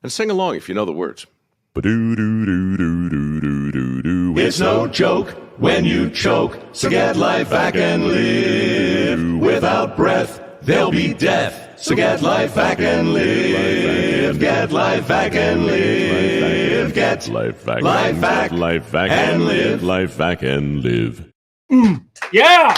and sing along if you know the words. It's no joke when you choke, so get LifeVac and live. Without breath, there'll be death, so get LifeVac and live. Get LifeVac and live. Get LifeVac and live. LifeVac and live. Yeah!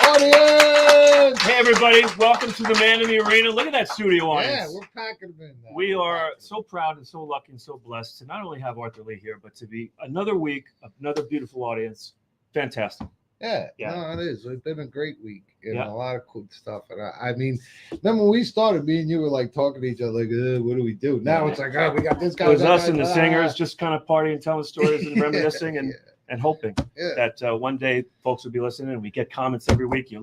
Audience! Hey, everybody. Welcome to the Man in the Arena. Look at that studio audience. Yeah, we're packing them in now. We are so proud and so lucky and so blessed to not only have Arthur Lee here, but to be another week, another beautiful audience. Fantastic. Yeah, Yeah. no, it is. It's been a great week and Yeah. a lot of cool stuff. And I mean, remember when we started, me and you were like talking to each other, like, what do we do? Now it's like, oh, we got this guy. It was that us guy, and the singers just kind of partying, telling stories and reminiscing and hoping that one day folks will be listening and we get comments every week. You're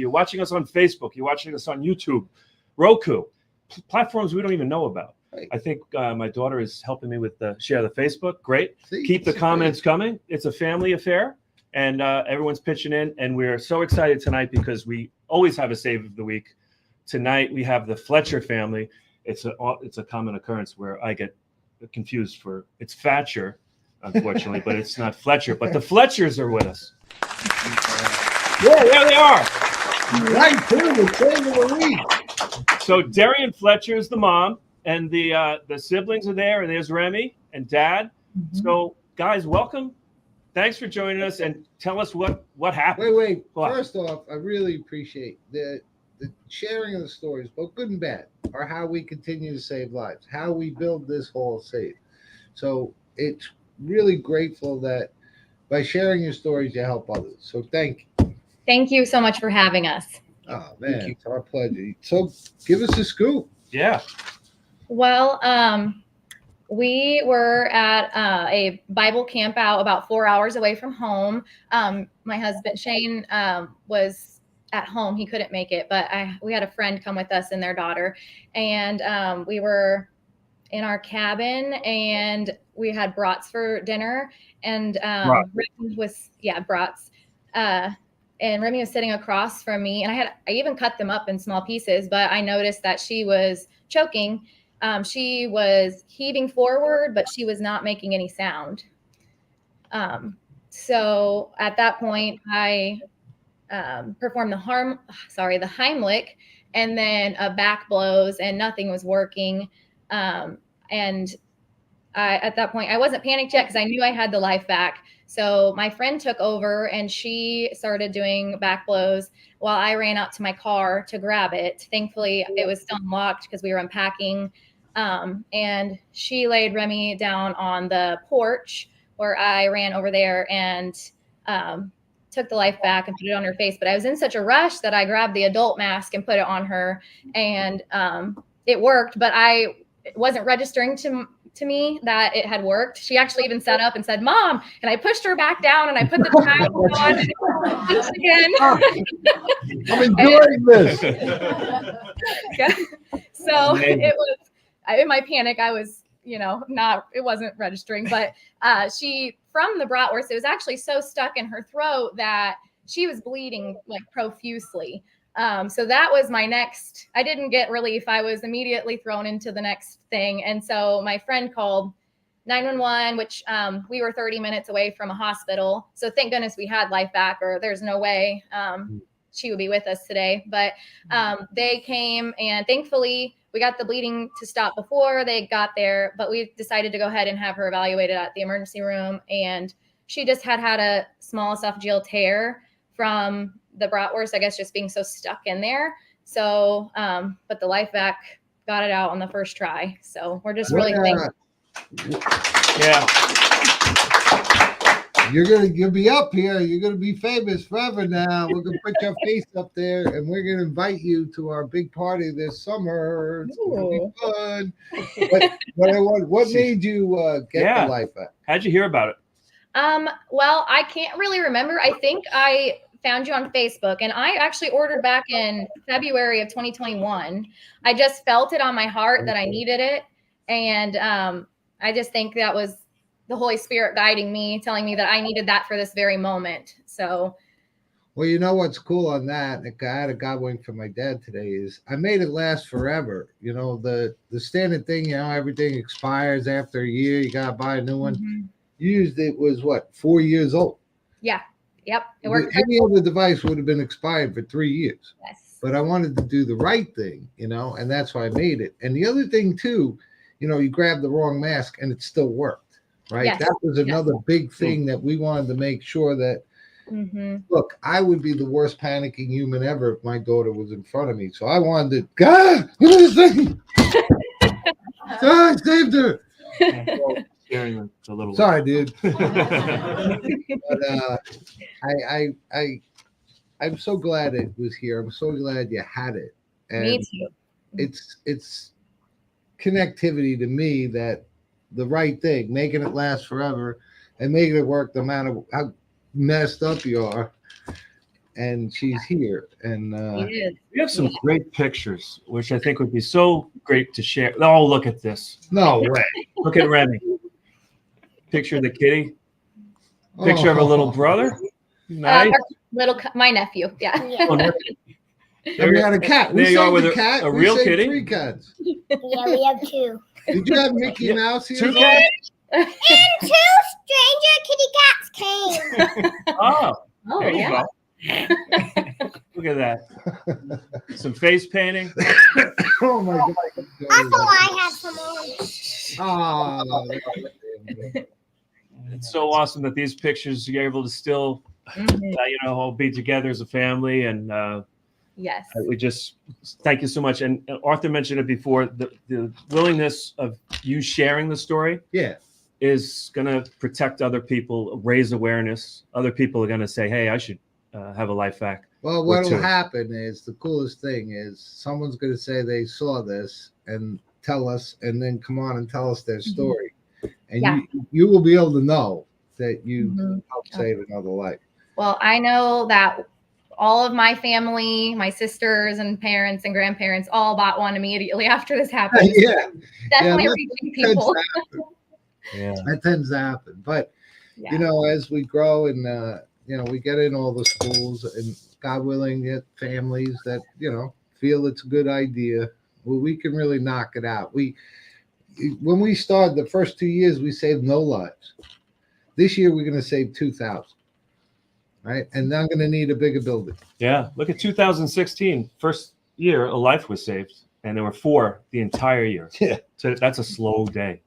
watching us on Facebook, you're watching us on YouTube, Roku, platforms we don't even know about. Right. I think my daughter is helping me with share the Facebook. Great. See, Keep the comments coming. It's a family affair and everyone's pitching in. And we're so excited tonight because we always have a save of the week. Tonight we have the Fletcher family. It's a common occurrence where I get confused it's Fatscher. Unfortunately, but it's not Fletcher. But the Fletchers are with us. Yeah, there they are. Right, too. The thing of the week. So Darian Fletcher is the mom, and the siblings are there, and there's Remy and Dad. Mm-hmm. So, guys, welcome. Thanks for joining us, and tell us what happened. Wait. First off, I really appreciate the sharing of the stories, both good and bad, are how we continue to save lives, how we build this whole save. So it's really grateful that by sharing your stories, you help others. So thank you. Thank you so much for having us. Oh, man, it's our pleasure. So give us a scoop. Yeah. Well, we were at a Bible camp out about 4 hours away from home. My husband, Shane, was at home. He couldn't make it, but we had a friend come with us and their daughter. And we were in our cabin and we had brats for dinner. And Remy was, brats. And Remy was sitting across from me, and I even cut them up in small pieces, but I noticed that she was choking. She was heaving forward, but she was not making any sound. So at that point, I performed the Heimlich, and then a back blows, and nothing was working. And at that point, I wasn't panicked yet because I knew I had the LifeVac. So my friend took over and she started doing back blows while I ran out to my car to grab it. Thankfully, it was still unlocked because we were unpacking. And she laid Remy down on the porch where I ran over there and took the LifeVac and put it on her face. But I was in such a rush that I grabbed the adult mask and put it on her. And it worked, but it wasn't registering to me that it had worked. She actually even sat up and said, "Mom," and I pushed her back down and I put the child on again. I'm enjoying this. Yeah. So it was, in my panic, I was, it wasn't registering, but she, from the bratwurst, it was actually so stuck in her throat that she was bleeding like profusely. So that was my next, I didn't get relief. I was immediately thrown into the next thing. And so my friend called 911, which we were 30 minutes away from a hospital. So thank goodness we had LifeVac, or there's no way she would be with us today. But they came, and thankfully we got the bleeding to stop before they got there, but we decided to go ahead and have her evaluated at the emergency room. And she just had a small esophageal tear from the bratwurst, I guess, just being so stuck in there. So, but the LifeVac got it out on the first try. So we're just really thankful. Yeah. You'll be up here. You're gonna be famous forever now. We're gonna put your face up there, and we're gonna invite you to our big party this summer. It's gonna be fun. What made you get the LifeVac? How'd you hear about it? Well, I can't really remember. I think I found you on Facebook, and I actually ordered back in February of 2021. I just felt it on my heart that I needed it. And I just think that was the Holy Spirit guiding me, telling me that I needed that for this very moment. So Well, you know what's cool on that? I had a God wink for my dad today. Is I made it last forever. You know the standard thing. You know everything expires after a year. You gotta buy a new one. Mhm. Used it was what 4 years old. Yeah. Yep. It worked. Any other device would have been expired for 3 years. Yes. But I wanted to do the right thing, you know, and that's why I made it. And the other thing too, you know, you grab the wrong mask and it still worked, right? Yes. That was another big thing that we wanted to make sure that. Look, I would be the worst panicking human ever if my daughter was in front of me. So I wanted to, God, look at this thing. I saved her. Sorry, dude. But I'm so glad it was here. I'm so glad you had it. And Me too. It's connectivity to me that the right thing, making it last forever and making it work no matter how messed up you are. And she's here. And we have some great pictures, which I think would be so great to share. Oh, look at this. No way. Look at Remy. Picture of the kitty. Picture of her little brother. Nice. My nephew. Yeah. Oh, no. And we had a cat. There you are with cat. a real saved kitty. 3 cats. Yeah, we have 2. Did you have Mickey Mouse here? 2 cats. And 2 stranger kitty cats came. Oh, Oh, there you yeah. go. Look at that. Some face painting. Oh my God. I thought I had some on. Oh, It's so awesome that these pictures you're able to still, all be together as a family. And Yes. we just thank you so much. And Arthur mentioned it before. The willingness of you sharing the story yeah. is going to protect other people, raise awareness. Other people are going to say, "Hey, I should have a LifeVac." Well, Or what will 2. happen is the coolest thing is someone's going to say they saw this and tell us, and then come on and tell us their story, and Yeah. you will be able to know that you helped save another life. Well, I know that all of my family, my sisters and parents and grandparents all bought one immediately after this happened. Yeah, Definitely that reaching people. that tends to happen. But Yeah. you know, as we grow and we get in all the schools, and God willing, get families that feel it's a good idea. Well, we can really knock it out. When we started the first 2 years, we saved no lives. This year, we're going to save 2,000. Right, and I'm going to need a bigger building. Yeah, look at 2016, first year a life was saved, and there were 4 the entire year. Yeah, so that's a slow day.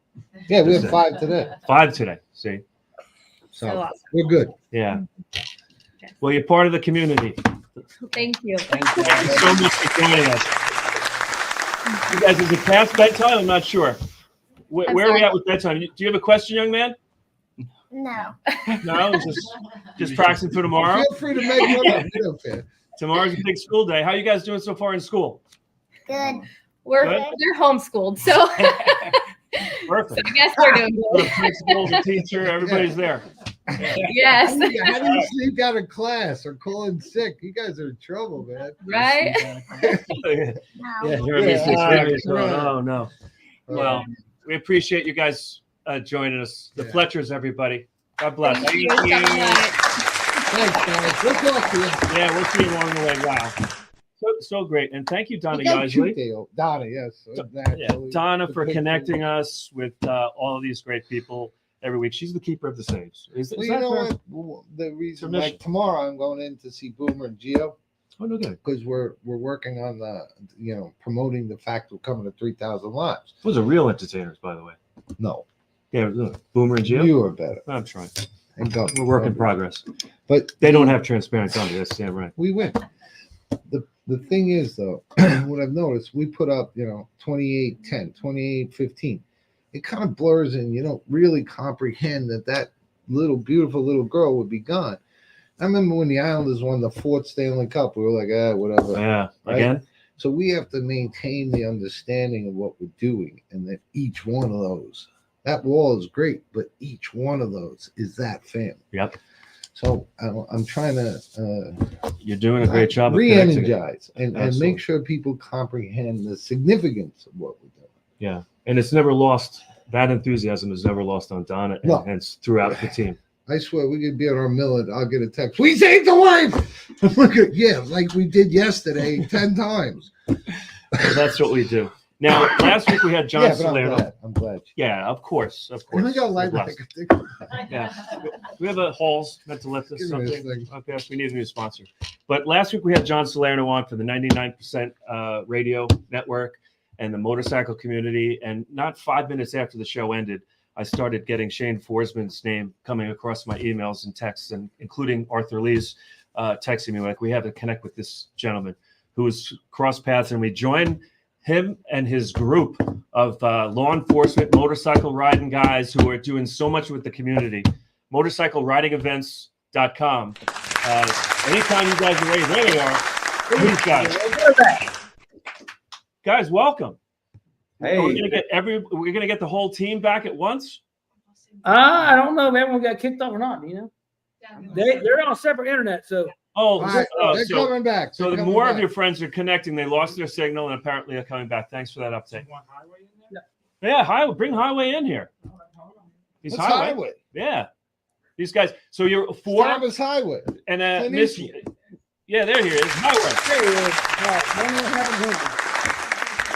Yeah, we have 5 today. 5 today. See, so awesome. We're good. Yeah. Well, you're part of the community. Thank you. Thank you so much for joining us. You guys, is it past bedtime? I'm not sure. Where are we at with bedtime? Do you have a question, young man? No. No, just practicing for tomorrow. Feel free to make one up. We don't care. Tomorrow's a big school day. How are you guys doing so far in school? Good. They're homeschooled, so Perfect. I guess they're doing The good. principal, the teacher, everybody's there. Yes. How do you sneak out of class or call in sick? You guys are in trouble, man. Right? No. Oh no. Well, we appreciate you guys joining us. The Fletchers, everybody. God bless. Thank you so much. Thanks, guys. We'll talk to you. Yeah, we'll see you along the way. Wow. So great. And thank you, Donna You got Isley. Donna, yes. Yeah, Donna for connecting us with all of these great people every week. She's the keeper of the saves. Is Well, that you know her? what? Well, the reason, Permission. like tomorrow, I'm going in to see Boomer and Gio Oh, no good. because we're working on the promoting the fact we're coming to 3,000 lives. Those are real entertainers, by the way. No, Yeah, look, Boomer and Jim. you are better. I'm trying. And go. We're work in progress. But They don't have transparent on me. That's damn right. we win. The thing is, though, what I've noticed, we put up 28-10, 28-15. It kind of blurs and you don't really comprehend that little beautiful little girl would be gone. I remember when the Islanders won the 4th Stanley Cup, we were like, whatever. Yeah. Right? Again. So we have to maintain the understanding of what we're doing, and that each one of those, that wall is great, but each one of those is that family. Yep. So I'm trying to You're doing a great job of connecting it. re-energize and Absolutely. make sure people comprehend the significance of what we're doing. Yeah. And it's never lost. That enthusiasm is never lost on Donna and No. hence throughout the team. I swear we could be on our millet. I'll get a text. We saved the life. Look at like we did yesterday 10 times. Well, that's what we do. Now, last week we had John Salerno. I'm glad. Yeah, of course. We got LifeVac. Yeah. We have a Halls meant to lift us Give me this something. thing. Okay, we need a new sponsor. But last week we had John Salerno on for the 99% radio network and the motorcycle community. And not 5 minutes after the show ended, I started getting Shane Forsman's name coming across my emails and texts, and including Arthur Lee's texting me like, we have to connect with this gentleman who was cross paths, and we joined him and his group of law enforcement motorcycle riding guys who are doing so much with the community. Motorcycleridingevents.com. Anytime you guys are ready, there they are. These guys. Guys, welcome. Hey, We're gonna get the whole team back at once. I don't know if everyone got kicked off or not. You know, they're on separate internet, so. They're coming back. So the more of your friends are connecting, they lost their signal and apparently are coming back. Thanks for that update. Yeah, bring Highway in here. He's Highway. Yeah, these guys. So you're four. Thomas Highway. And Miss. Yeah, there he is. Highway. There he is.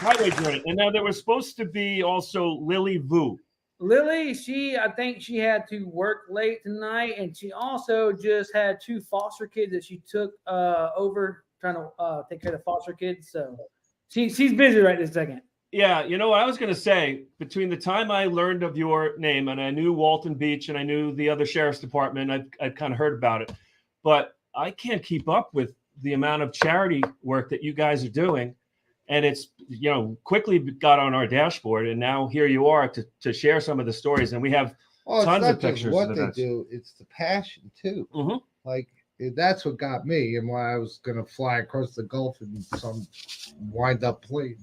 Highway joining. And now there was supposed to be also Lily Vu. Lily, I think she had to work late tonight, and she also just had 2 foster kids that she took over, trying to take care of the foster kids. So she's busy right this second. Yeah, you know what I was going to say, between the time I learned of your name and I knew Walton Beach and I knew the other sheriff's department, I'd kind of heard about it, but I can't keep up with the amount of charity work that you guys are doing. And it's, quickly got on our dashboard, and now here you are to share some of the stories. And we have tons of pictures. What they do, it's the passion too. Mm-hmm. Like that's what got me, and why I was gonna fly across the Gulf in some wind-up plane.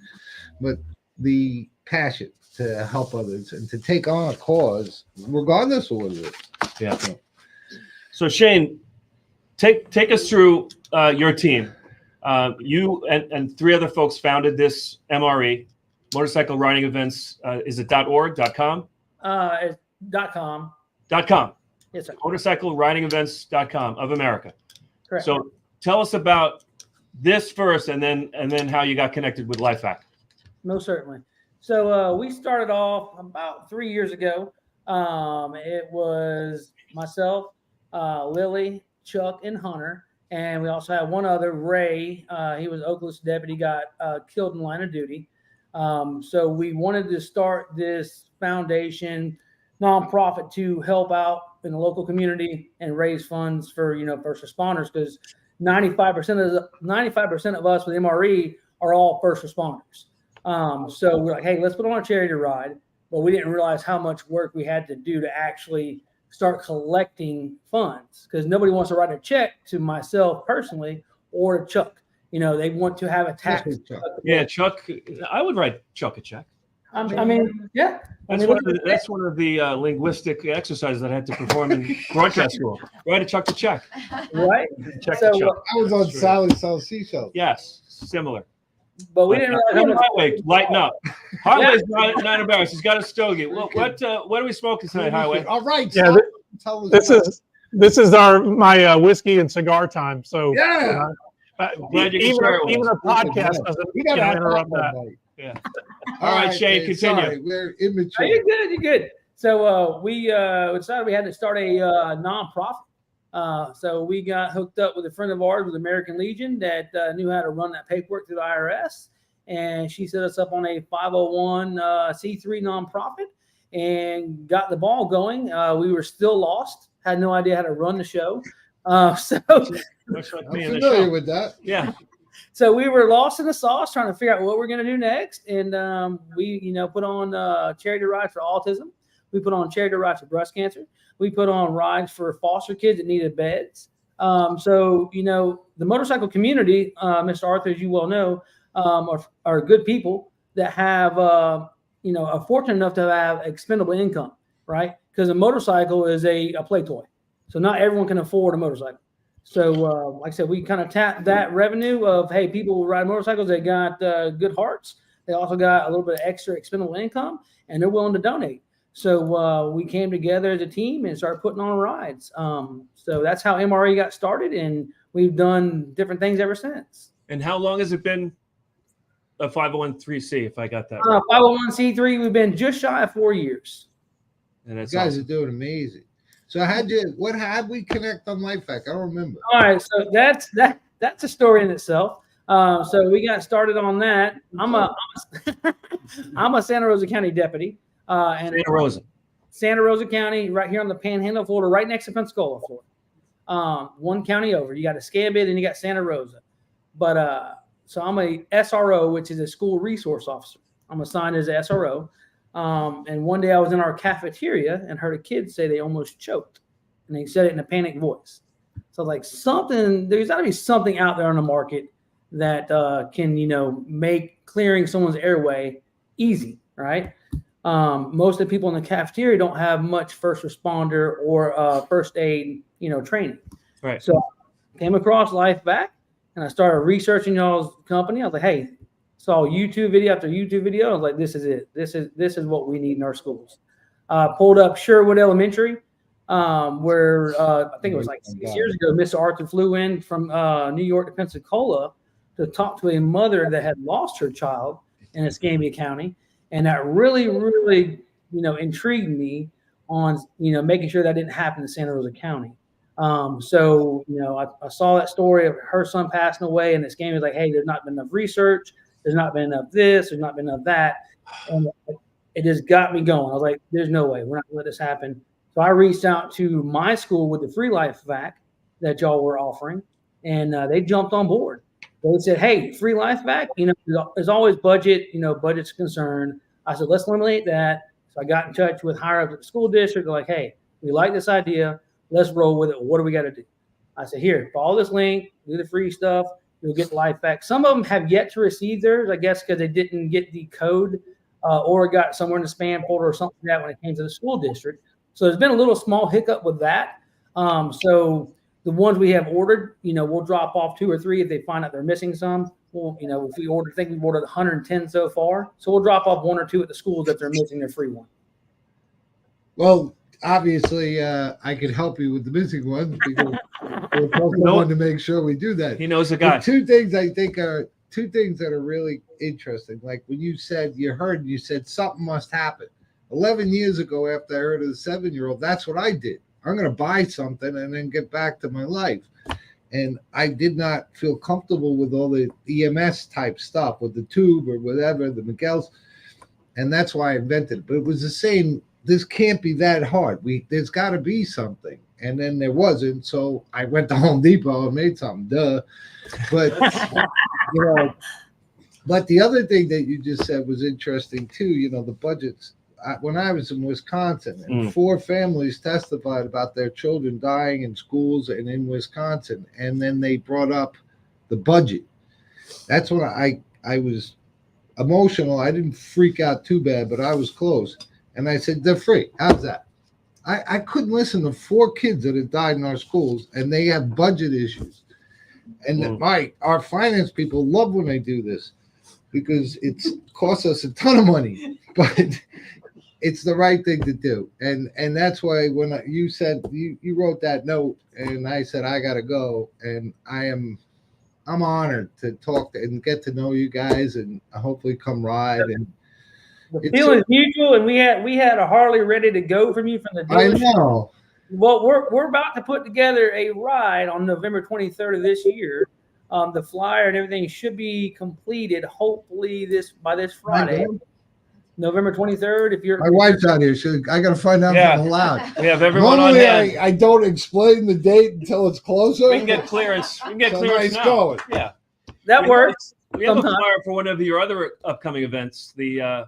But the passion to help others and to take on a cause, regardless of what it is. Yeah. So Shane, take us through your team. You and 3 other folks founded this MRE, Motorcycle Riding Events. Is it .org, .com? It's .com. .com. Yes, sir. MotorcycleRidingEvents.com of America. Correct. So tell us about this first, and then how you got connected with LifeVac. Most certainly. So we started off about 3 years ago. It was myself, Lily, Chuck, and Hunter. And we also had one other, Ray. He was Oakland's deputy, got killed in line of duty. So we wanted to start this foundation nonprofit to help out in the local community and raise funds for first responders, because 95% of us with MRE are all first responders. So we're like, hey, let's put on a charity ride, but we didn't realize how much work we had to do to actually start collecting funds, because nobody wants to write a check to myself personally or to Chuck. They want to have a tax. Yeah, Chuck. I would write Chuck a check. Yeah. That's one of the linguistic exercises that I had to perform in broadcast school. Write a Chuck a check. Right. Check So, to Chuck. I was on Sally Sells Seashells. Yes, similar. But we didn't realize how much. Highway, lighten up. Highway's not embarrassed. He's got a stogie. What are we smoking tonight, Highway? All right. Yeah, this is my whiskey and cigar time. So yeah. Glad you can share it with even us. a podcast doesn't interrupt that. Yeah. All right, Shane, continue. Sorry, we're immature. You're good. So we decided we had to start a nonprofit. So we got hooked up with a friend of ours with American Legion that knew how to run that paperwork through the IRS. And she set us up on a 501c3 nonprofit and got the ball going. We were still lost, had no idea how to run the show. I'm familiar with that. Yeah. So we were lost in the sauce trying to figure out what we're going to do next. And we, put on charity rides for autism. We put on charity rides for breast cancer. We put on rides for foster kids that needed beds. So, the motorcycle community, Mr. Arthur, as you well know, are good people that have, are fortunate enough to have expendable income, right? Because a motorcycle is a play toy. So not everyone can afford a motorcycle. So, like I said, we kind of tap that revenue of, hey, people who ride motorcycles, they got good hearts. They also got a little bit of extra expendable income, and they're willing to donate. So we came together as a team and started putting on rides. So that's how MRE got started, and we've done different things ever since. And how long has it been a 501c, if I got that right? 501c3, we've been just shy of 4 years. And that's You guys awesome. are doing amazing. So what had we connect on LifeVac? I don't remember. All right, so that's a story in itself. So we got started on that. I'm a Santa Rosa County deputy. And Santa Rosa County, right here on the Panhandle of Florida, right next to Pensacola, Florida. One county over. You got Escambia, and you got Santa Rosa. But so I'm a SRO, which is a school resource officer. I'm assigned as a SRO. And one day I was in our cafeteria and heard a kid say they almost choked, and they said it in a panicked voice. So like there's got to be something out there on the market that can, make clearing someone's airway easy, right? Most of the people in the cafeteria don't have much first responder or first aid, training. Right. So I came across LifeVac, and I started researching y'all's company. I was like, hey, saw YouTube video after YouTube video. I was like, this is it. This is what we need in our schools. Pulled up Sherwood Elementary, where I think it was like 6 years ago, Mr. Arthur flew in from New York to Pensacola to talk to a mother that had lost her child in Escambia County. And that really, really, intrigued me on, making sure that didn't happen in Santa Rosa County. So, I saw that story of her son passing away, and this game was like, hey, there's not been enough research. There's not been enough this. There's not been enough that. And it just got me going. I was like, there's no way. We're not going to let this happen. So I reached out to my school with the free LifeVac that y'all were offering, and they jumped on board. They said, hey, free LifeVac, there's always budget, budget's a concern. I said, let's eliminate that. So I got in touch with higher up at the school district. They're like, hey, we like this idea. Let's roll with it. What do we got to do? I said, here, follow this link, do the free stuff. You'll get LifeVac. Some of them have yet to receive theirs, I guess, because they didn't get the code or got somewhere in the spam folder or something like that when it came to the school district. So there's been a little small hiccup with that. So the ones we have ordered, we'll drop off 2 or 3 if they find out they're missing some. Well, if we ordered, I think we've ordered 110 so far. So we'll drop off 1 or 2 at the schools if they're missing their free one. Well, obviously, I could help you with the missing ones because we're supposed to make sure we do that. He knows the guy. But 2 things I think are 2 things that are really interesting. Like when you said you said something must happen. 11 years ago, after I heard of the 7-year-old, that's what I did. I'm going to buy something and then get back to my life. And I did not feel comfortable with all the EMS type stuff with the tube or whatever, the Miguel's. And that's why I invented it. But it was the same. This can't be that hard. There's got to be something. And then there wasn't. So I went to Home Depot and made something. Duh. But, but the other thing that you just said was interesting too, the budgets. When I was in Wisconsin, and 4 families testified about their children dying in schools and in Wisconsin, and then they brought up the budget. That's when I was emotional. I didn't freak out too bad, but I was close. And I said, they're free. How's that? I couldn't listen to 4 kids that had died in our schools, and they have budget issues. And our finance people love when they do this because it costs us a ton of money, but it's the right thing to do. And that's why when you said you wrote that note and I said, I got to go. And I'm honored to talk and get to know you guys and hopefully come ride. And the feeling is mutual. And we had a Harley ready to go from you from the dealership. I know. Well, we're about to put together a ride on November 23rd of this year. The flyer and everything should be completed hopefully by this Friday. November 23rd. If you're my wife's out here, I got to find out if I'm allowed. We have everyone Normally, on hand. I don't explain the date until it's closer. We can get clearance. We can get clearance now. Going. Yeah, that works. We have a flyer for one of your other upcoming events, the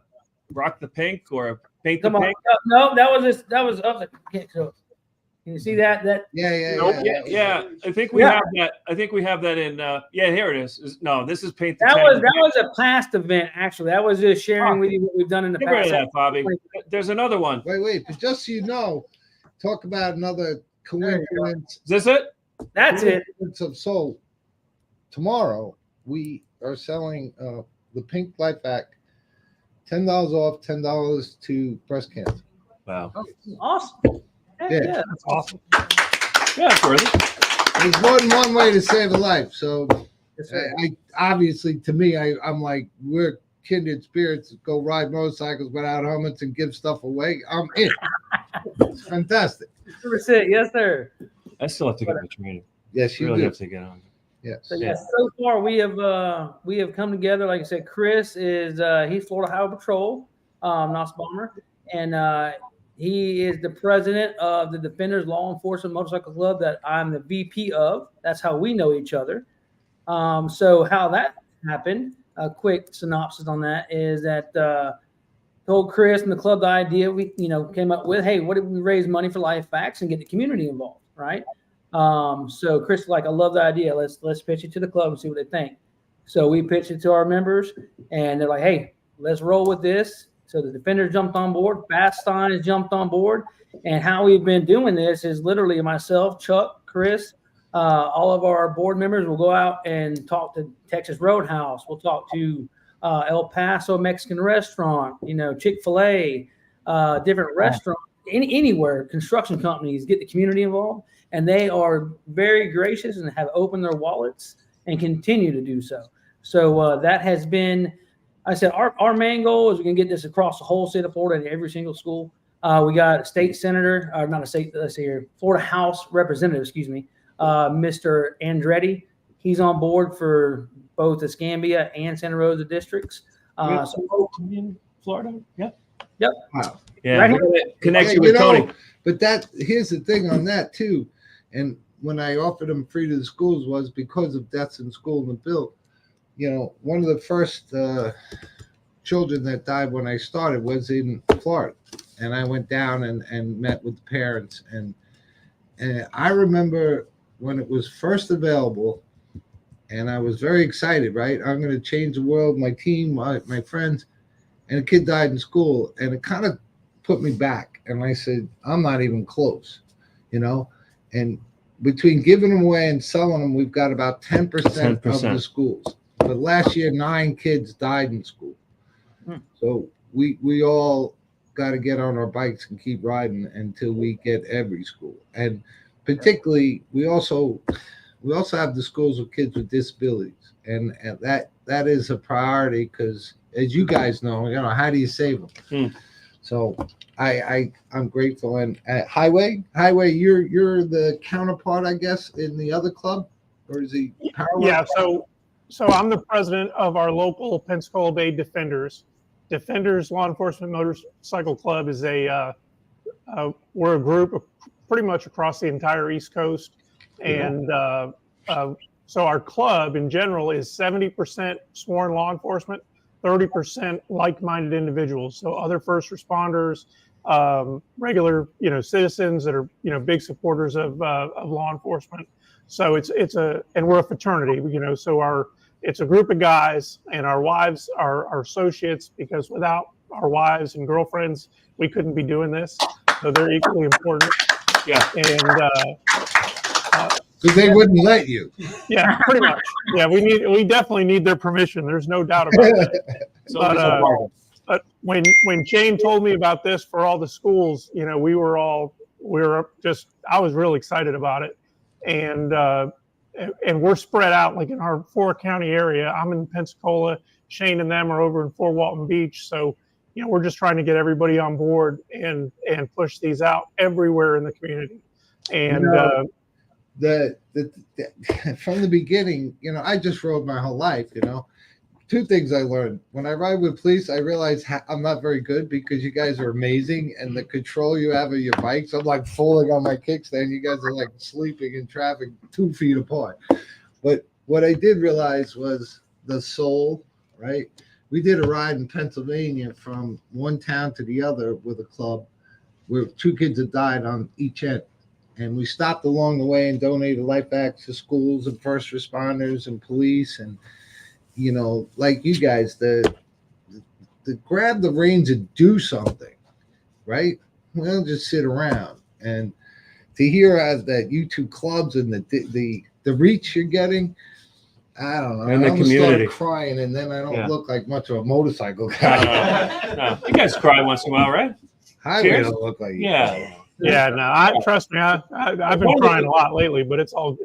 Rock the Pink or Paint the Pink. No, that was up. Can you see that? Yeah. I think we have that. I think we have that in. Here it is. No, this is Paint the That Pink. was a past event. Actually, that was just sharing with you what we've done in the Get rid past. of that, Bobby. There's another one. Wait. But just so you know, talk about another coincidence. Is this it? That's it. So tomorrow we are selling the Pink LifeVac, $10 off, $10 to breast cancer. Wow. Awesome. Heck Yeah. yeah. That's awesome. Yeah, it's worthy. There's more than one way to save a life. So Yes, sir. I obviously, to me, I'm like, we're kindred spirits. Go ride motorcycles without helmets and give stuff away. I'm in. It's fantastic. 100%. Yes, sir. I still have to get the training. Yes, you Really do. have to get on. Yes. So, Yeah. so far we have come together. Like I said, Chris is he's Florida Highway Patrol, NOS bomber, and he is the president of the Defenders Law Enforcement Motorcycle Club that I'm the VP of. That's how we know each other. So how that happened, a quick synopsis on that is that told Chris and the club the idea we came up with. Hey, what if we raise money for LifeVac and get the community involved, right? So Chris was like, I love the idea. Let's pitch it to the club and see what they think. So we pitched it to our members, and they're like, hey, let's roll with this. So the Defenders jumped on board. Stein has jumped on board. And how we've been doing this is literally myself, Chuck, Chris, all of our board members will go out and talk to Texas Roadhouse. We'll talk to El Paso Mexican restaurant, Chick-fil-A, different restaurants, anywhere, construction companies, get the community involved. And they are very gracious and have opened their wallets and continue to do so. So that has been, I said, our main goal is we can get this across the whole state of Florida in every single school. We got a state senator, or not a state, let's see here, Florida House representative, Mr. Andretti. He's on board for both Escambia and Santa Rosa districts. In Florida? Yeah. Yep. Wow. Yeah. Right Connection Hey, with Tony. But here's the thing on that too. And when I offered them free to the schools was because of deaths in school in the bill. One of the first children that died when I started was in Florida. And I went down and met with the parents. And I remember when it was first available, and I was very excited, right? I'm going to change the world, my team, my friends. And a kid died in school. And it kind of put me back. And I said, I'm not even close, And between giving them away and selling them, we've got about 10% of the schools. But last year, 9 kids died in school. So we all got to get on our bikes and keep riding until we get every school. And particularly, we also have the schools with kids with disabilities, and that is a priority because, as you guys know, how do you save them? So I'm grateful. And at Highway, you're the counterpart, I guess, in the other club, or is he parallel? Yeah. So I'm the president of our local Pensacola Bay Defenders. Defenders Law Enforcement Motorcycle Club is we're a group pretty much across the entire East Coast, and so our club in general is 70% sworn law enforcement, 30% like-minded individuals. So other first responders, regular citizens that are big supporters of law enforcement. So and we're a fraternity, so it's a group of guys, and our wives are our associates, because without our wives and girlfriends, we couldn't be doing this. So they're equally important. Yeah. And because they wouldn't let you. Yeah, pretty much. Yeah, we definitely need their permission. There's no doubt about that. But when Shane told me about this for all the schools, I was really excited about it, and we're spread out like in our 4-county area. I'm in Pensacola. Shane and them are over in Fort Walton Beach. So, we're just trying to get everybody on board and push these out everywhere in the community. And from the beginning, I just rode my whole life, 2 things I learned. When I ride with police, I realize I'm not very good because you guys are amazing, and the control you have of your bikes, I'm like falling on my kickstand. You guys are like sleeping in traffic 2 feet apart. But what I did realize was the soul, right? We did a ride in Pennsylvania from one town to the other with a club where 2 kids had died on each end. And we stopped along the way and donated LifeVac to schools and first responders and police. And, like you guys, the grab the reins and do something, right? We don't just sit around. And to hear that you 2 clubs and the reach you're getting, I don't know. And the community. Start crying, and then I don't look like much of a motorcycle guy. No. You guys cry once in a while, right? Highway Cheers. don't look like you. Yeah. Yeah, no, trust me, I've been crying a lot lately, but that's a whole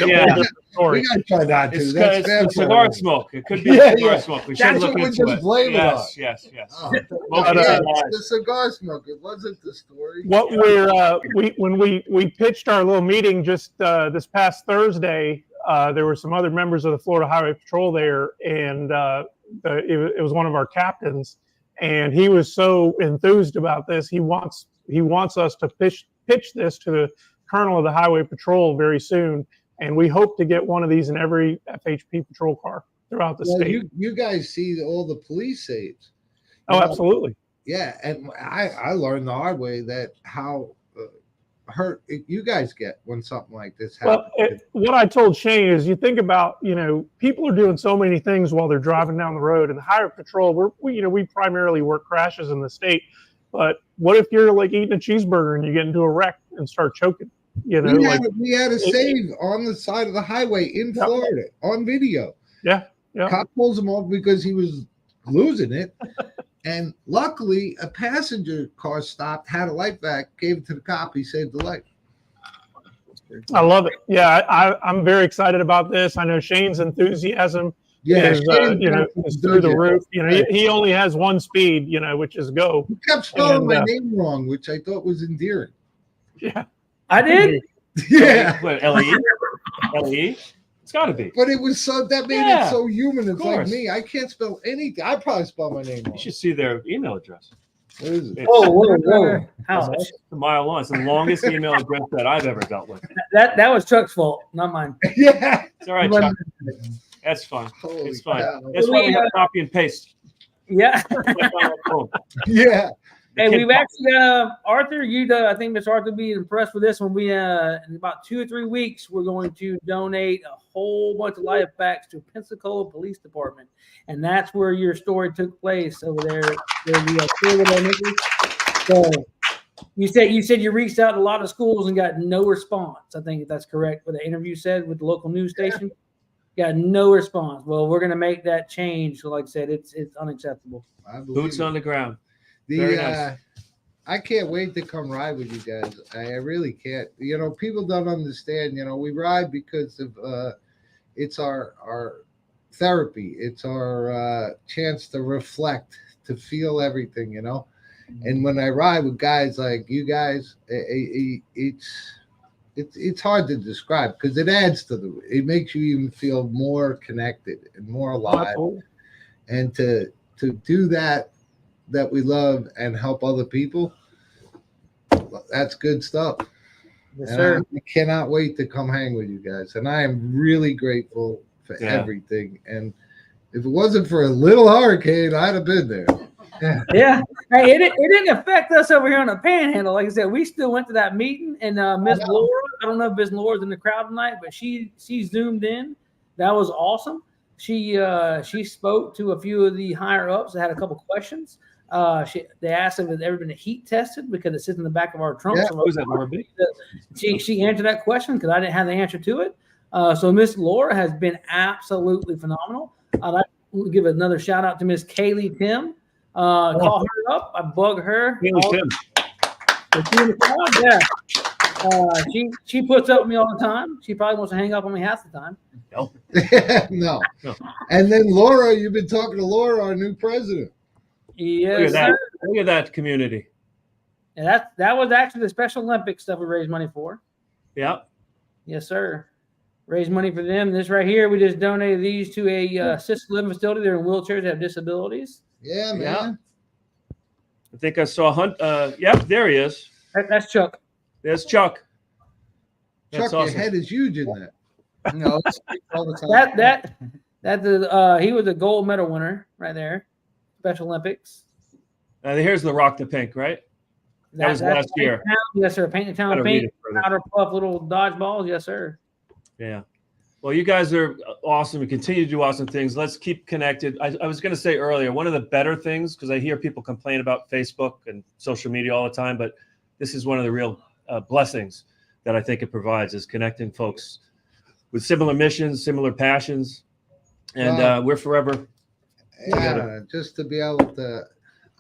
Yeah. different story. We gotta try not to. It's That's the cigar vampire. smoke. It could be Yeah, cigar yeah. smoke. We That's should look what we into just it. blame it on. Yes. Oh, Smoking yeah, cigars. the cigar smoke. It wasn't the story. What when we pitched our little meeting just this past Thursday, there were some other members of the Florida Highway Patrol there, and it was one of our captains, and he was so enthused about this. He wants us to pitch this to the colonel of the Highway Patrol very soon, and we hope to get one of these in every FHP patrol car throughout the state. You guys see all the police saves. Oh, absolutely. Yeah, and I learned the hard way that how hurt you guys get when something like this happens. Well, what I told Shane is, you think about, people are doing so many things while they're driving down the road, and the Highway Patrol, we primarily work crashes in the state. But what if you're like eating a cheeseburger and you get into a wreck and start choking? We had a save on the side of the highway in Florida on video. Yeah. Cop pulls him off because he was losing it. And luckily, a passenger car stopped, had a LifeVac, gave it to the cop. He saved the life. I love it. Yeah, I'm very excited about this. I know Shane's enthusiasm is through the roof. He only has one speed, which is go. He kept spelling my name wrong, which I thought was endearing. Yeah, I did. Yeah. What, L-E? L-E? It's got to be. But it was that made it so human. It's like me. I can't spell anything. I probably spell my name wrong. You should see their email address. What is it? Whoa. How? It's a mile long. It's the longest email address that I've ever dealt with. That was Chuck's fault, not mine. Yeah. It's all right, Chuck. That's fine. Holy It's fine. cow. That's why we have copy and paste. Yeah. Yeah. Hey, we've actually, Arthur, I think Miss Arthur will be impressed with this one. We, in about 2 or 3 weeks, we're going to donate a whole bunch of LifeVacs to Pensacola Police Department. And that's where your story took place over there. So you said you reached out to a lot of schools and got no response. I think that's correct. What the interview said with the local news station. Got no response. Well, we're going to make that change. So like I said, it's unacceptable. Boots on the ground. Nice. I can't wait to come ride with you guys. I really can't. People don't understand. We ride because of it's our therapy. It's our chance to reflect, to feel everything. And when I ride with guys like you guys, it's hard to describe because it adds to it makes you even feel more connected and more alive. And to do that we love and help other people, that's good stuff. Yes, sir. I cannot wait to come hang with you guys. And I am really grateful for everything. And if it wasn't for a little hurricane, I'd have been there. Yeah. Hey, it didn't affect us over here on the Panhandle. Like I said, we still went to that meeting, and Miss Laura, I don't know if Miss Laura's in the crowd tonight, but she zoomed in. That was awesome. She spoke to a few of the higher ups that had a couple questions. They asked if it had ever been heat tested because it sits in the back of our trunk. Yeah. So she answered that question because I didn't have the answer to it. So Miss Laura has been absolutely phenomenal. I'd like to give another shout out to Miss Kaylee Tim. Call her up. I bug her. She puts up with me all the time. She probably wants to hang up on me half the time. No. And then Laura, you've been talking to Laura, our new president. Yes, Look at that community. And that was actually the Special Olympics stuff we raised money for. Yeah. Yes, sir. Raise money for them. This right here, we just donated these to a assisted living facility. They're in wheelchairs that have disabilities. Yeah, man. I think I saw Hunt. Yep, there he is. That's Chuck. There's Chuck. Chuck, awesome. Your head is huge in that. No, all the time. He was a gold medal winner right there. Special Olympics. Here's the Rock the Pink, right? That was last year. Yes, sir. Paint the Town Pink. Powder puff little dodgeballs. Yes, sir. Yeah. Well, you guys are awesome. We continue to do awesome things. Let's keep connected. I was going to say earlier, one of the better things, because I hear people complain about Facebook and social media all the time, but this is one of the real blessings that I think it provides, is connecting folks with similar missions, similar passions, and we're forever. Yeah, just to be able to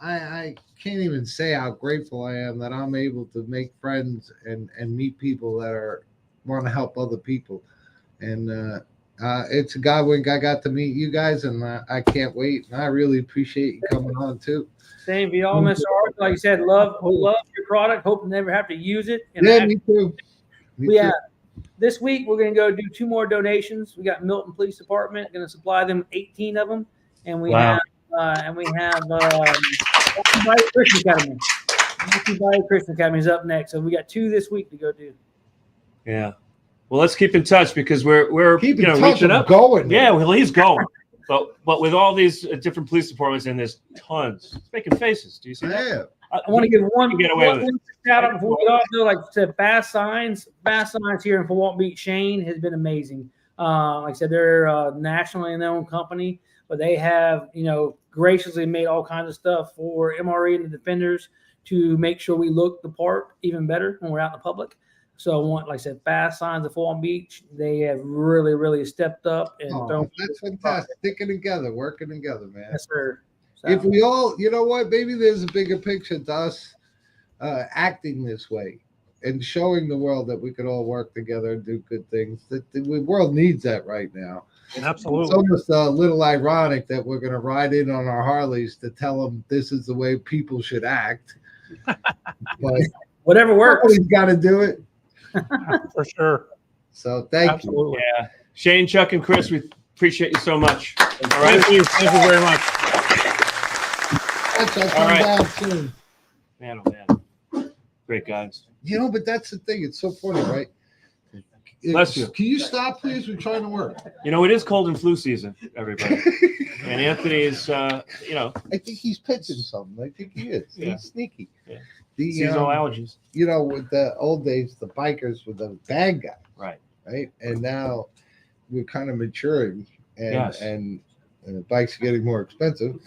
I can't even say how grateful I am that I'm able to make friends and meet people that want to help other people. And it's a God wink I got to meet you guys, and I can't wait. And I really appreciate you coming on too. Same for y'all, Mr. Arthur. Like you said, love your product. Hope to never have to use it. And Yeah, me too. This week we're going to go do 2 more donations. We got Milton Police Department going to supply them 18 of them, and we have Christian Academy. Christian Academy is up next, so we got 2 this week to go do. Yeah. Well, let's keep in touch because we're keeping reaching up. Going. Yeah, well, he's going. But with all these different police departments, and there's tons. It's making faces. Do you see that? Yeah. I want to give one shout out before we go. Like I said, Bass Signs here in Fort Beach. Shane has been amazing. Like I said, they're a nationally known company, but they have graciously made all kinds of stuff for MRE and the defenders to make sure we look the part even better when we're out in the public. So I want, like I said, Bass Signs of Fort Beach. They have really, really stepped up and that's fantastic. Sticking together, working together, man. Yes, sir. So, if we all, you know what, maybe there's a bigger picture to us acting this way and showing the world that we could all work together and do good things. That the world needs that right now. Absolutely. It's almost a little ironic that we're going to ride in on our Harleys to tell them this is the way people should act. But whatever works. Somebody's got to do it. For sure. So thank you. Yeah. Shane, Chuck, and Chris, we appreciate you so much. All right. Thank you very much. All right. Down soon. Man, oh man. Great guys. But that's the thing. It's so funny, right? Bless you. Can you stop, please? We're trying to work. It is cold and flu season, everybody. And Anthony is, I think he's pitching something. I think he is. Yeah. He's sneaky. Yeah. The seasonal allergies. With the old days, the bikers were the bad guys. Right. And now we're kind of maturing, and the bikes are getting more expensive.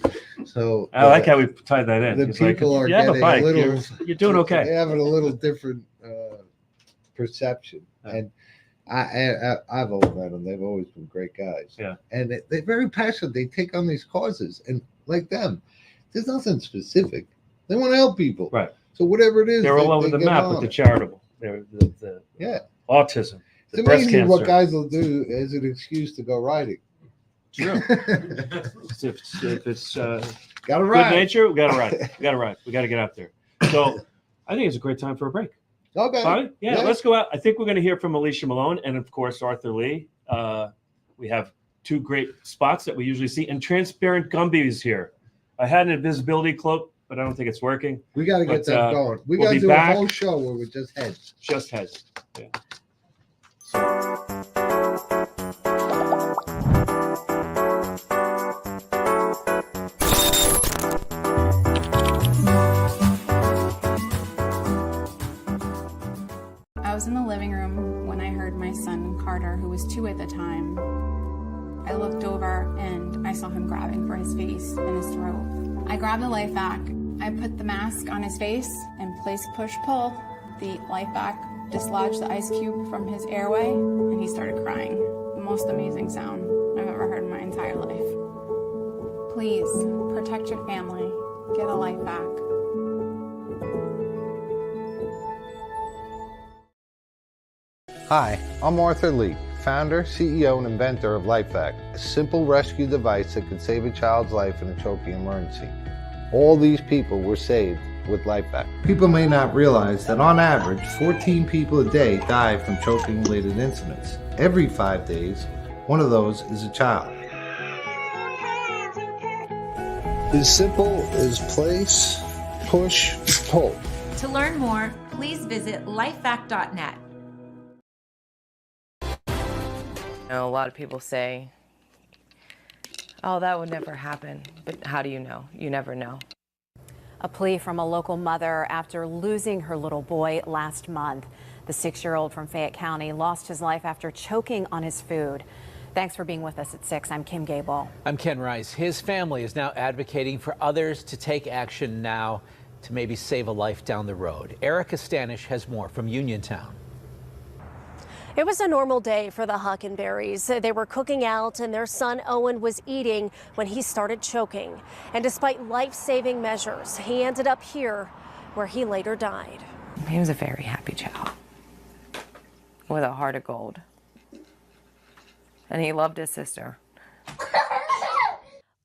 So I like how we tied that in. The people are getting a little. You're doing okay. They're having a little different perception, and I've always met them. They've always been great guys. Yeah. And they're very passionate. They take on these causes, and like them, there's nothing specific. They want to help people. Right. So whatever it is, they're all over the map with the charitable. They're the autism. It's amazing what guys will do as an excuse to go riding. True. if it's gotta ride. Good nature, we gotta ride. We gotta get out there. So I think it's a great time for a break. Okay. Fine? Yeah, let's go out. I think we're going to hear from Alicia Malone and, of course, Arthur Lee. We have 2 great spots that we usually see. And Transparent Gumby is here. I had an invisibility cloak, but I don't think it's working. We got to get that going. We'll got to do a whole show where we're just heads. Just heads. Yeah. I was in the living room when I heard my son Carter, who was 2 at the time. I looked over and I saw him grabbing for his face and his throat. I grabbed the LifeVac. I put the mask on his face and placed push-pull. The LifeVac dislodged the ice cube from his airway and he started crying. The most amazing sound I've ever heard in my entire life. Please protect your family. Get a LifeVac. Hi, I'm Arthur Lee, founder, CEO, and inventor of LifeVac, a simple rescue device that can save a child's life in a choking emergency. All these people were saved with LifeVac. People may not realize that on average, 14 people a day die from choking-related incidents. Every 5 days, one of those is a child. As simple as place, push, pull. To learn more, please visit lifevac.net. A lot of people say, oh, that would never happen. But how do you know? You never know. A plea from a local mother after losing her little boy last month. The 6-year-old from Fayette County lost his life after choking on his food. Thanks for being with us at 6. I'm Kim Gable. I'm Ken Rice. His family is now advocating for others to take action now to maybe save a life down the road. Erica Stanish has more from Uniontown. It was a normal day for the Hockenberrys. They were cooking out and their son Owen was eating when he started choking. And despite life-saving measures, he ended up here where he later died. He was a very happy child with a heart of gold. And he loved his sister.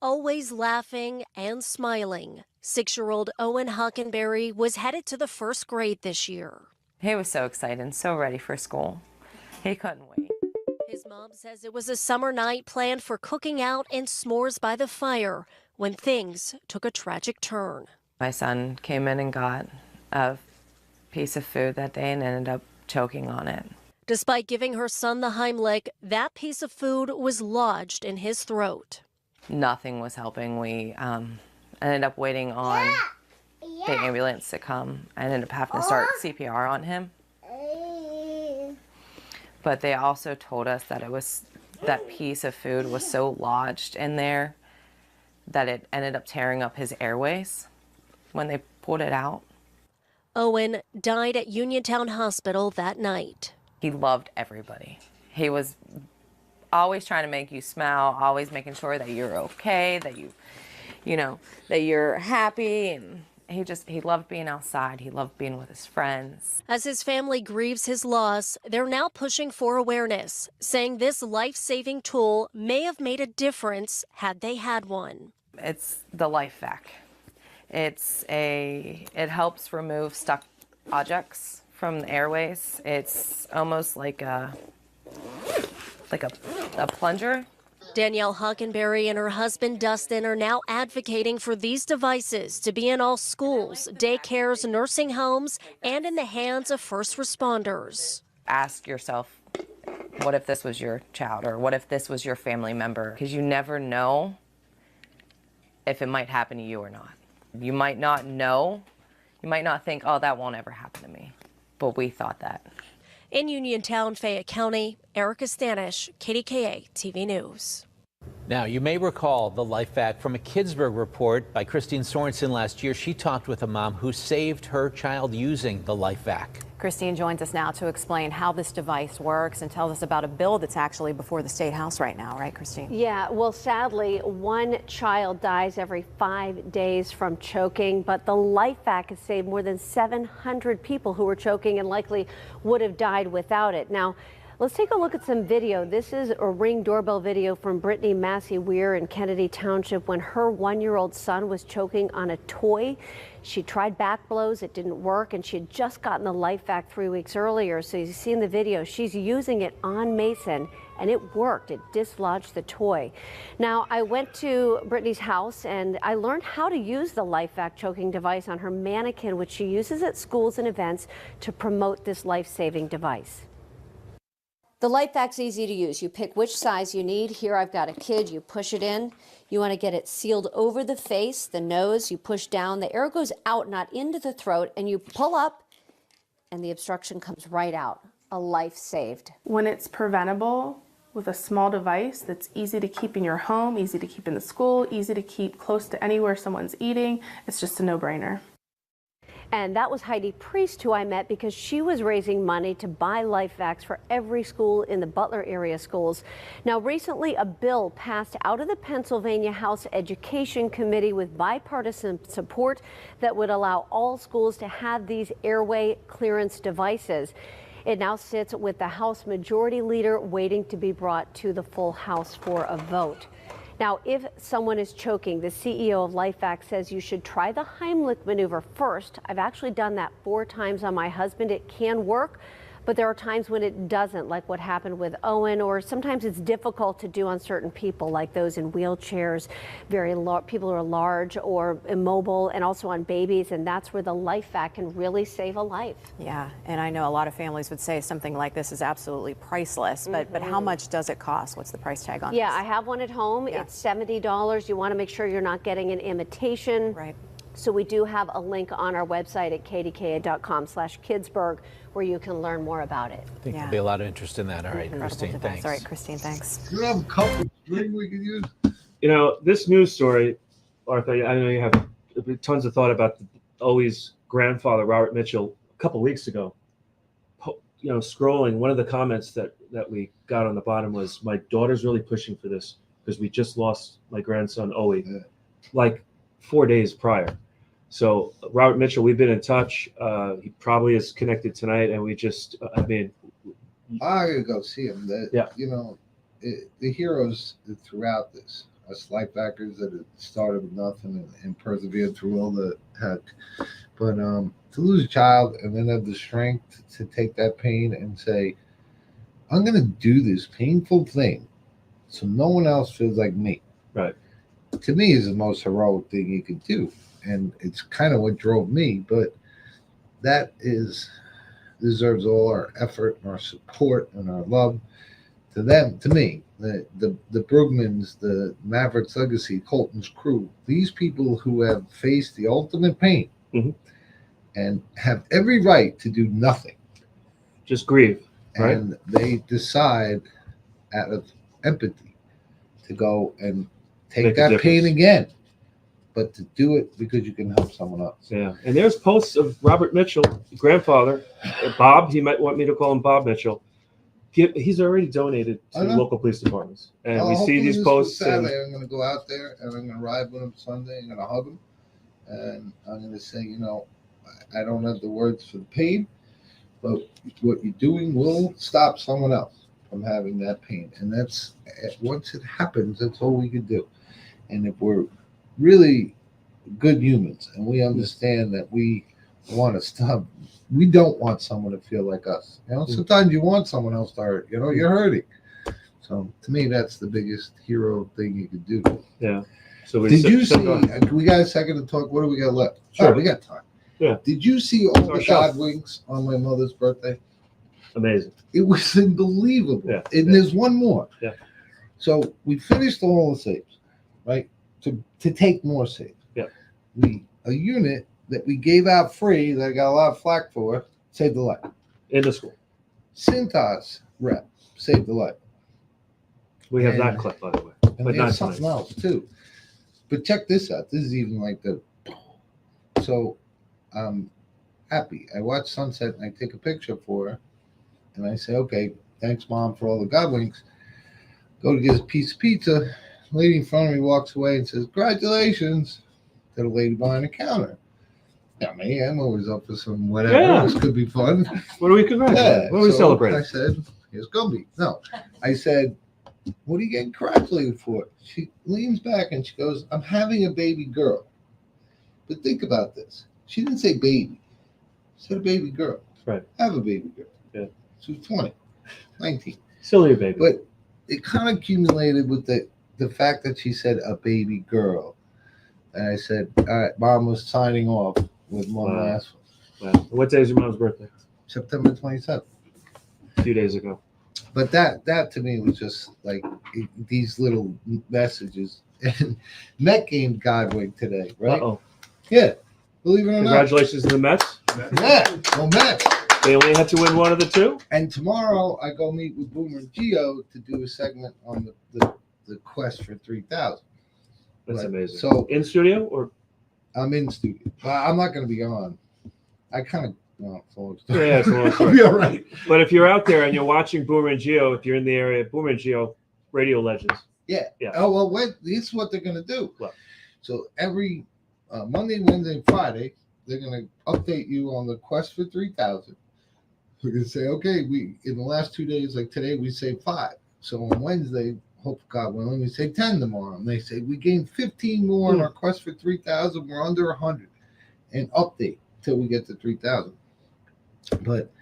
Always laughing and smiling, 6-year-old Owen Hockenberry was headed to the 1st grade this year. He was so excited and so ready for school. He couldn't wait. His mom says it was a summer night planned for cooking out and s'mores by the fire when things took a tragic turn. My son came in and got a piece of food that day and ended up choking on it. Despite giving her son the Heimlich, that piece of food was lodged in his throat. Nothing was helping. We ended up waiting on the ambulance to come. I ended up having to start CPR on him. But they also told us that that piece of food was so lodged in there that it ended up tearing up his airways when they pulled it out. Owen died at Uniontown Hospital that night. He loved everybody. He was always trying to make you smile, always making sure that you're okay, that that you're happy, and he loved being outside. He loved being with his friends. As his family grieves his loss, they're now pushing for awareness, saying this life-saving tool may have made a difference had they had one. It's the LifeVac. It helps remove stuck objects from the airways. It's almost like a plunger. Danielle Hockenberry and her husband Dustin are now advocating for these devices to be in all schools, daycares, nursing homes, and in the hands of first responders. Ask yourself, what if this was your child, or what if this was your family member? Because you never know if it might happen to you or not. You might not know. You might not think, oh, that won't ever happen to me. But we thought that. In Uniontown, Fayette County, Erica Stanish, KDKA TV News. Now, you may recall the LifeVac from a Kidsburg report by Christine Sorensen last year. She talked with a mom who saved her child using the LifeVac. Christine joins us now to explain how this device works and tell us about a bill that's actually before the State House right now, right, Christine? Yeah, well, sadly, one child dies every 5 days from choking, but the LifeVac has saved more than 700 people who were choking and likely would have died without it. Now, let's take a look at some video. This is a Ring doorbell video from Brittany Massey Weir in Kennedy Township when her 1-year-old son was choking on a toy. She tried back blows, it didn't work, and she had just gotten the LifeVac 3 weeks earlier. So you see in the video, she's using it on Mason, and it worked. It dislodged the toy. Now, I went to Brittany's house, and I learned how to use the LifeVac choking device on her mannequin, which she uses at schools and events to promote this life-saving device. The LifeVac's easy to use. You pick which size you need. Here I've got a kid. You push it in. You want to get it sealed over the face, the nose. You push down. The air goes out, not into the throat, and you pull up, and the obstruction comes right out. A life saved. When it's preventable with a small device that's easy to keep in your home, easy to keep in the school, easy to keep close to anywhere someone's eating, it's just a no-brainer. And that was Heidi Priest, who I met because she was raising money to buy LifeVacs for every school in the Butler area schools. Now, recently, a bill passed out of the Pennsylvania House Education Committee with bipartisan support that would allow all schools to have these airway clearance devices. It now sits with the House Majority Leader waiting to be brought to the full House for a vote. Now, if someone is choking, the CEO of LifeVac says you should try the Heimlich maneuver first. I've actually done that 4 times on my husband. It can work, but there are times when it doesn't, like what happened with Owen, or sometimes it's difficult to do on certain people, like those in wheelchairs, people who are large or immobile, and also on babies, and that's where the LifeVac can really save a life. Yeah, and I know a lot of families would say something like this is absolutely priceless, but how much does it cost? What's the price tag on this? Yeah, I have one at home. Yeah. It's $70. You want to make sure you're not getting an imitation. Right. So we do have a link on our website at kdka.com/Kidsburg where you can learn more about it. I think there'll be a lot of interest in that. All right, Christine, thanks. All right, Christine, thanks. Do you have a cup of drink we can use? You know, this news story, Arthur, I know you have tons of thought about Ollie's grandfather, Robert Mitchell, a couple weeks ago. scrolling, one of the comments that we got on the bottom was, my daughter's really pushing for this because we just lost my grandson Owie like 4 days prior. So Robert Mitchell, we've been in touch. He probably is connected tonight, and we just I gotta go see him. The heroes throughout this, us LifeVacers that had started with nothing and persevered through all the heck. But to lose a child and then have the strength to take that pain and say, I'm gonna do this painful thing so no one else feels like me. Right. To me is the most heroic thing you could do. And it's kind of what drove me, but that deserves all our effort and our support and our love to them, to me, the Brugmans, the Mavericks Legacy, Colton's crew, these people who have faced the ultimate pain and have every right to do nothing. Just grieve. Right? And they decide out of empathy to go and take that pain again. But to do it because you can help someone else. Yeah, and there's posts of Robert Mitchell, grandfather, Bob. He might want me to call him Bob Mitchell. He's already donated to local police departments, and we see these posts. Saturday, I'm going to go out there and I'm going to ride with him Sunday. I'm going to hug him, and I'm going to say, I don't have the words for the pain, but what you're doing will stop someone else from having that pain, and that's once it happens, that's all we can do. And if we're really good humans and we understand that we want to stop, we don't want someone to feel like us. Sometimes you want someone else to hurt, you're hurting. So to me, that's the biggest hero thing you could do. Yeah. So did you see, we got a second to talk, what do we got left? Sure. We got time. Yeah. Did you see all the Godwinks on my mother's birthday? Amazing. It was unbelievable. Yeah. And there's one more. Yeah. So we finished all the saves, right? To take more saves. Yeah. A unit that we gave out free that I got a lot of flack for saved the life. In the school. Cintas rep saved the life. We have that clip, by the way. And we have something else too. But check this out. This is even like so I'm happy. I watch sunset and I take a picture for her and I say, okay, thanks Mom for all the Godwinks. Go to get a piece of pizza. Lady in front of me walks away and says, congratulations to the lady behind the counter. I'm always up for some whatever. Yeah. This could be fun. What are we congratulating? What are we celebrating? I said, here's Gumby. No. I said, what are you getting congratulated for? She leans back and she goes, I'm having a baby girl. But think about this. She didn't say baby. She said a baby girl. Right. Have a baby girl. Yeah. She was 20, 19. Still your baby. But it kind of accumulated with the fact that she said a baby girl. And I said, all right, Mom was signing off with one last one. Wow. What day is your mom's birthday? September 27th. A few days ago. But that to me was just like these little messages. And Met game Godwin today, right? Uh-oh. Yeah. Believe it or not. Congratulations to the Mets. Yeah. Well, Mets. They only had to win one of the two. And tomorrow I go meet with Boomer and Gio to do a segment on the quest for 3,000. That's amazing. So in studio or? I'm in studio. I'm not going to be on. I kind of. Well, it's a long story. Yeah, it's a long story. I'll be all right. But if you're out there and you're watching Boomer and Gio, if you're in the area, Boomer and Gio, radio legends. Yeah. Yeah. Oh well, this is what they're going to do. What? So every Monday, Wednesday, and Friday, they're going to update you on the quest for 3,000. We're going to say, okay, we in the last 2 days, like today, we saved 5. So on Wednesday, hope God willing, we say 10 tomorrow. And they say we gained 15 more on our quest for 3,000. We're under 100, and update till we get to 3,000. But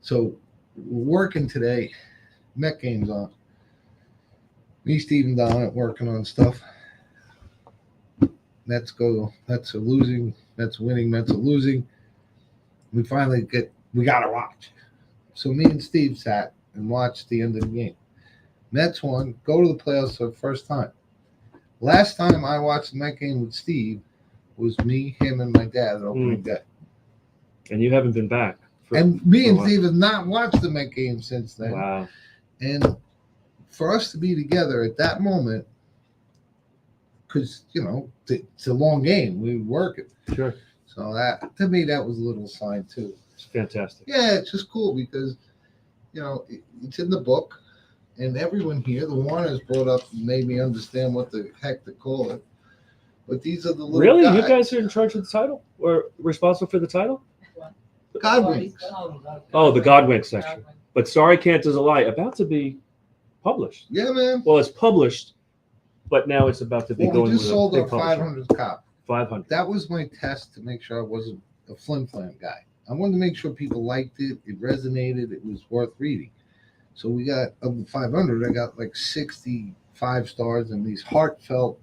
so we're working today. Met game's on. Me, Steve, and Don working on stuff. Mets go. Mets are losing. Mets winning. Mets are losing. We finally we got to watch. So me and Steve sat and watched the end of the game. Mets won. Go to the playoffs for the first time. Last time I watched the Met game with Steve was me, him, and my dad at opening day. And you haven't been back. And me and Steve have not watched the Met game since then. Wow. And for us to be together at that moment, because, it's a long game. We were working. Sure. So that, to me, that was a little sign, too. It's fantastic. Yeah, it's just cool because, it's in the book, and everyone here, the Warners brought up and made me understand what the heck to call it. But these are the little Really? guys. You guys are in charge of the title? Or responsible for the title? Godwinks. Oh, the Godwink section. But Sorry Can't Is a Lie, about to be published. Yeah, man. Well, it's published, but now it's about to be Well, going we just with sold a our big publisher. 500th copy. 500. That was my test to make sure I wasn't a flim-flam guy. I wanted to make sure people liked it, it resonated, it was worth reading. So we got, of the 500, I got like 65 stars and these heartfelt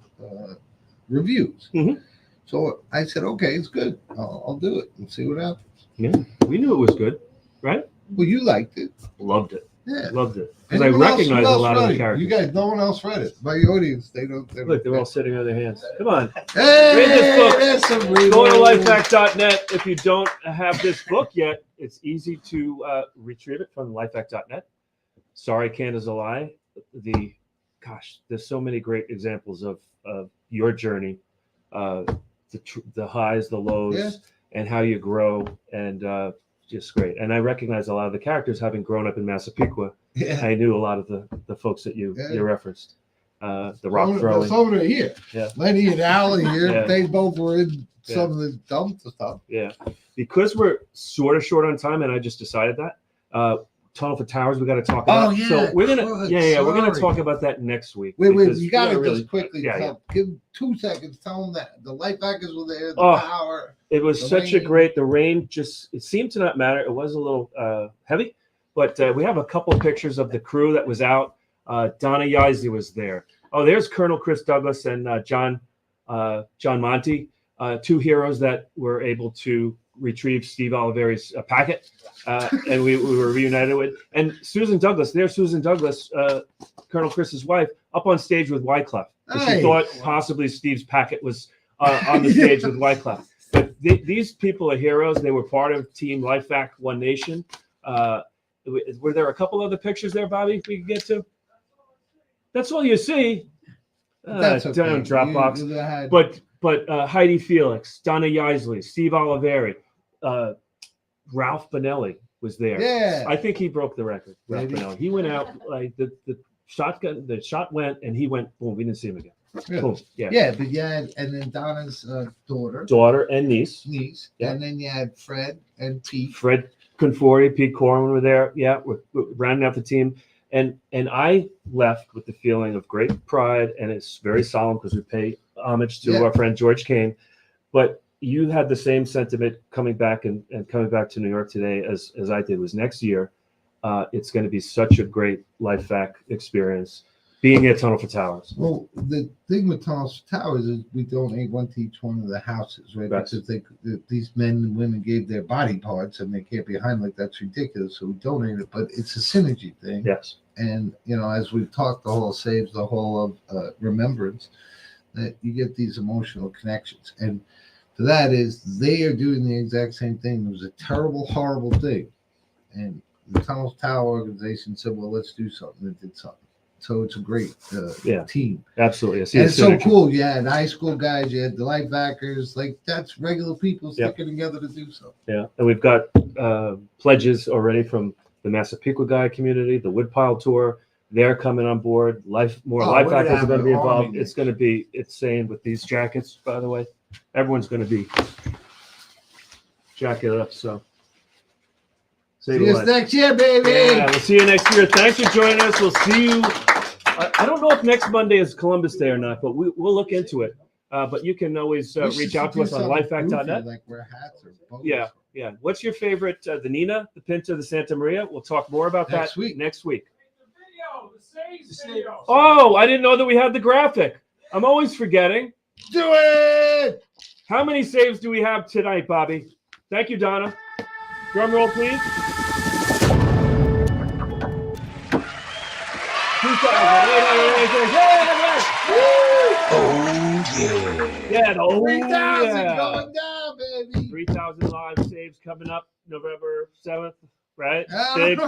reviews. Mm-hmm. So I said, okay, it's good. I'll do it and see what happens. Yeah, we knew it was good, right? Well, you liked it. Loved it. Yeah. Loved it. Because I Anyone else- recognize who a else lot of read the it? characters. You guys, no one else read it. My audience, they don't. Look, they're all sitting on their hands. Come on. Hey, read this book. there's some Go to reading. lifevac.net. If you don't have this book yet, it's easy to retrieve it from lifevac.net. Sorry Can't Is a Lie. There's so many great examples of your journey, the highs, the lows, and how you grow, and just great. And I recognize a lot of the characters, having grown up in Massapequa. Yeah. I knew a lot of the folks that you referenced. The rock Some throwing. of them are here. Yeah. Lenny and Allie here. Yeah. They both were in Yeah. some of the dumb stuff. Yeah, because we're sort of short on time, and I just decided that. Tunnel for Towers, we got to talk about. Oh, yeah, So we're gonna, good, we're gonna sorry. talk about that next week. Wait, because you got to we just quickly give 2 seconds. Tell them that the LifeVac were there, the power. It was the such a rain. great. The rain it seemed to not matter. It was a little heavy, but we have a couple of pictures of the crew that was out. Donna Yizey was there. Oh, there's Colonel Chris Douglas and John Monty, 2 heroes that were able to retrieve Steve Oliveri's packet, and we were reunited with. And Susan Douglas, there's Susan Douglas, Colonel Chris's wife, up on stage with Wyclef. Hey. She thought possibly Steve's packet was on the stage with Wyclef. But these people are heroes. They were part of Team LifeVac One Nation. Were there a couple other pictures there, Bobby, we could get to? That's all you see. That's okay. Down Dropbox. You had- But Heidi Felix, Donna Yizey, Steve Oliveri, Ralph Bonelli was there. Yeah. I think he broke the record. Ralph Maybe. Bonelli. He went out like the shot went and he went boom. We didn't see him again. Really? Boom. Yeah. Yeah, but you had, and then Donna's daughter. Daughter and niece. Yeah. And then you had Fred and Pete. Fred Conforti, Pete Corwin were there. Yeah, we're rounding out the team. And I left with the feeling of great pride, and it's very solemn because we pay homage to our friend George Kane. But you had the same sentiment coming back and coming back to New York today as I did. Was next year. It's going to be such a great LifeVac experience being at Tunnel for Towers. Well, the thing with Tunnels for Towers is we donate one to each one of the houses, right? Right. Because these men and women gave their body parts and they can't be behind like that's ridiculous. So we donate it, but it's a synergy thing. Yes. And, as we've talked, the whole saves, the whole of remembrance, that you get these emotional connections. And for that is they are doing the exact same thing. It was a terrible, horrible thing. And the Tunnels Tower organization said, well, let's do something. They did something. So it's a great team. Absolutely. I see And the it's so synergy. cool. You had high school guys, you had the LifeVackers. Like, that's regular people sticking together to do something. Yeah, and we've got pledges already from the Massapequa Guy community, the Woodpile Tour. They're coming on board. we're LifeVackers gonna are going to be have an involved. army It's going to be insane with these jackets, by the way. Everyone's going to be jacketed up. So, See us next year, baby. Yeah, we'll see you next year. Thanks for joining us. We'll see you. I don't know if next Monday is Columbus Day or not, but we'll look into it. But you can always We should reach out to do us on something lifevac.net. goofy, like wear hats or bows. Yeah. What's your favorite? The Nina, the Pinta, the Santa Maria? We'll talk more about Next that week. next week. Oh, I didn't know that we had the graphic. I'm always forgetting. Do it! How many saves do we have tonight, Bobby? Thank you, Donna. Drum roll, please. 2,000. Yeah, the 3,000 going down, baby. 3,000 live saves coming up November 7th, right? Ah. Big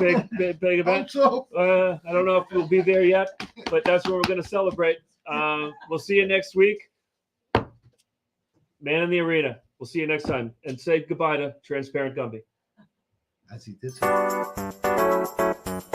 event. So. I don't know if we'll be there yet, but that's what we're going to celebrate. We'll see you next week. Man in the Arena. We'll see you next time. And say goodbye to Transparent Gumby. as he disappeared.